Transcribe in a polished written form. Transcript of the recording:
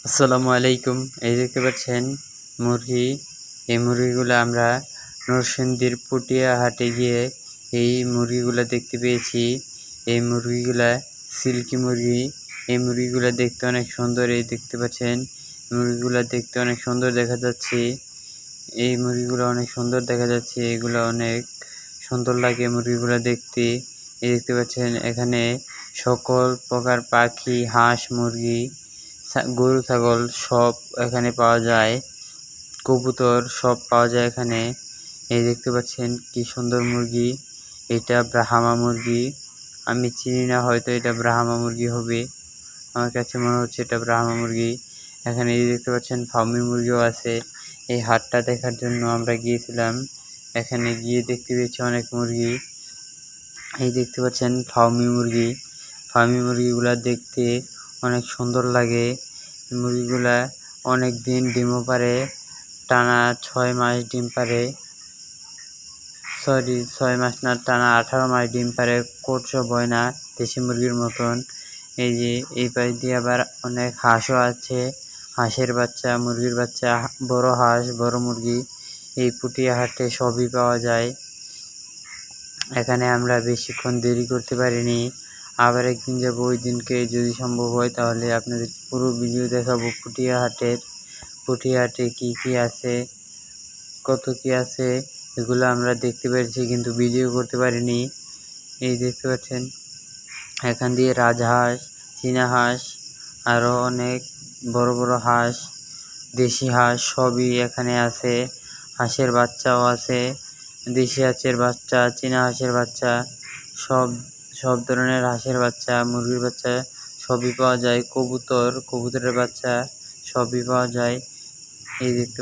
আসসালামু আলাইকুম। এই দেখতে পাচ্ছেন মুরগি। এই মুরগিগুলো আমরা নরসিংদীর পুটিয়া হাটে গিয়ে এই মুরগিগুলা দেখতে পেয়েছি। এই মুরগিগুলা সিল্কি মুরগি। এই মুরগিগুলা দেখতে অনেক সুন্দর। এই দেখতে পাচ্ছেন মুরগিগুলা দেখতে অনেক সুন্দর দেখা যাচ্ছে। এই মুরগিগুলো অনেক সুন্দর দেখা যাচ্ছে। এগুলা অনেক সুন্দর লাগে মুরগিগুলা দেখতে। এই দেখতে পাচ্ছেন এখানে সকল প্রকার পাখি, হাঁস, মুরগি, গরু, ছাগল সব এখানে পাওয়া যায়। কবুতর সব পাওয়া যায় এখানে। এই দেখতে পাচ্ছেন কি সুন্দর মুরগি। এটা ব্রাহ্মা মুরগি। আমি চিনি না, হয়তো এটা ব্রাহ্মা মুরগি হবে। আমার কাছে মনে হচ্ছে এটা ব্রাহ্মা মুরগি। এখানে এই দেখতে পাচ্ছেন ফার্মি মুরগিও আছে। এই হাটটা দেখার জন্য আমরা গিয়েছিলাম। এখানে গিয়ে দেখতে পেয়েছি অনেক মুরগি। এই দেখতে পাচ্ছেন ফার্মি মুরগি। ফার্মি মুরগিগুলা দেখতে অনেক সুন্দর লাগে। মুরগিগুলা অনেক দিন ডিমও পারে, টানা 6 মাস ডিম পারে। 6 মাস না, টানা 18 মাস ডিম পারে। কোটসও বয় না, দেশি মুরগির মতন। এই যে এই পাশ দিয়ে আবার অনেক হাঁসও আছে। হাঁসের বাচ্চা, মুরগির বাচ্চা, বড় হাঁস, বড় মুরগি। এই পুটিয়া হাটে সবই পাওয়া যায়। এখানে আমরা বেশিক্ষণ দেরি করতে পারিনি। আবার একদিন যাব। ওই দিনকে যদি সম্ভব হয় তাহলে আপনাদের পুরো ভিডিও দেখাবো পুটিয়া হাটের। পুটিয়া হাটে কী কী আছে, কত কী আছে, এগুলো আমরা দেখতে পেরেছি কিন্তু ভিডিও করতে পারিনি। এই দেখতে পাচ্ছেন এখান দিয়ে রাজহাঁস, চীনা হাঁস, আরও অনেক বড় বড় হাঁস, দেশি হাঁস সবই এখানে আছে। হাঁসের বাচ্চাও আছে, দেশি হাঁসের বাচ্চা, চীনা হাঁসের বাচ্চা, সব সব ধরনের হাঁসের বাচ্চা, মুরগির বাচ্চা সবই পাওয়া যায়। কবুতরের বাচ্চা সবই পাওয়া যায়। এই দেখতে